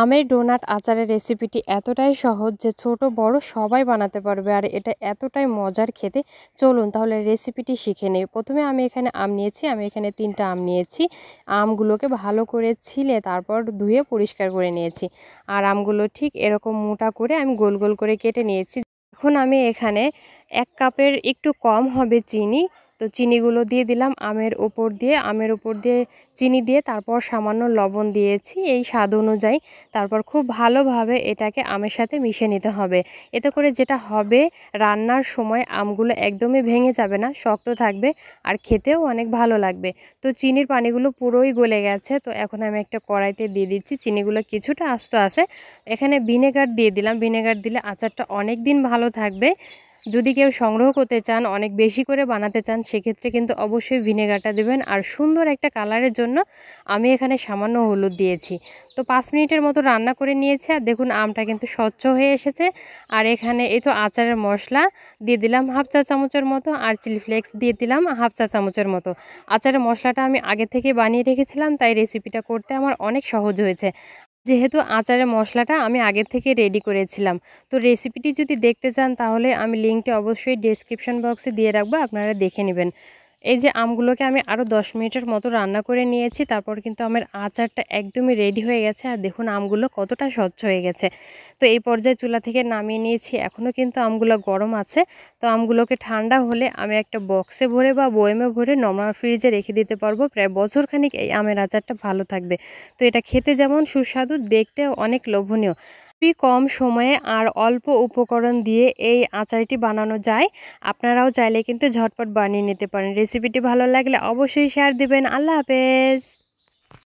আমের ডোনাট আচারের রেসিপিটি এতটাই সহজ যে ছোট বড় সবাই বানাতে পারবে আর এটা এতটাই মজার খেতে। চলুন তাহলে রেসিপিটি শিখে নেই। প্রথমে আমি এখানে আম নিয়েছি, আমি এখানে 3টা আম নিয়েছি। আমগুলোকে ভালো করে ছিলে তারপর ধুয়ে পরিষ্কার করে নিয়েছি। আর আমগুলো ঠিক এরকম মোটা করে আমি গোল গোল করে কেটে নিয়েছি। এখন আমি এখানে 1 কাপের একটু কম হবে চিনি, তো চিনিগুলো দিয়ে দিলাম আমের উপর দিয়ে চিনি দিয়ে তারপর সামান্য লবণ দিয়েছি এই স্বাদ অনুযায়ী। তারপর খুব ভালোভাবে এটাকে আমের সাথে মিশিয়ে নিতে হবে। এতে করে যেটা হবে, রান্নার সময় আমগুলো একদমই ভেঙে যাবে না, শক্ত থাকবে আর খেতেও অনেক ভালো লাগবে। তো চিনির পানিগুলো পুরোই গলে গেছে। তো এখন আমি একটা কড়াইতে দিয়ে দিচ্ছি, চিনিগুলো কিছুটা আস্ত আছে। এখানে ভিনেগার দিয়ে দিলাম, ভিনেগার দিলে আচারটা অনেক দিন ভালো থাকবে। যদি কেউ সংগ্রহ করতে চান, অনেক বেশি করে বানাতে চান, সেক্ষেত্রে কিন্তু অবশ্যই ভিনেগারটা দেবেন। আর সুন্দর একটা কালারের জন্য আমি এখানে সামান্য হলুদ দিয়েছি। তো 5 মিনিটের মতো রান্না করে নিয়েছি আর দেখুন আমটা কিন্তু স্বচ্ছ হয়ে এসেছে। আর এখানে এই তো আচারের মশলা দিয়ে দিলাম হাফ চা চামচের মতো, আর চিলি ফ্লেক্স দিয়ে দিলাম হাফ চা চামচের মতো। আচারের মশলাটা আমি আগে থেকে বানিয়ে রেখেছিলাম, তাই রেসিপিটা করতে আমার অনেক সহজ হয়েছে। যেহেতু আচারের মশলাটা আমি আগে থেকে রেডি করেছিলাম। তো রেসিপিটি যদি দেখতে চান তাহলে আমি লিঙ্কটি অবশ্যই ডেসক্রিপশন বক্সে দিয়ে রাখবো, আপনারা দেখে নেবেন। এই যে আমগুলোকে আমি আরও 10 মিনিটের মতো রান্না করে নিয়েছি, তারপর কিন্তু আমার আচারটা একদমই রেডি হয়ে গেছে। আর দেখুন আমগুলো কতটা স্বচ্ছ হয়ে গেছে। তো এই পর্যায়ে চুলা থেকে নামিয়ে নিয়েছি, এখনও কিন্তু আমগুলো গরম আছে। তো আমগুলোকে ঠান্ডা হলে আমি একটা বক্সে ভরে বা বয়মে ভরে নরমাল ফ্রিজে রেখে দিতে পারবো। প্রায় বছরখানিক এই আমের আচারটা ভালো থাকবে। তো এটা খেতে যেমন সুস্বাদু, দেখতেও অনেক লোভনীয়। খুবই কম সময়ে আর অল্প উপকরণ দিয়ে এই আচারটি বানানো যায়। আপনারাও চাইলে কিন্তু ঝটপট বানিয়ে নিতে পারেন। রেসিপিটি ভালো লাগলে অবশ্যই শেয়ার দিবেন। আল্লাহ হাফেজ।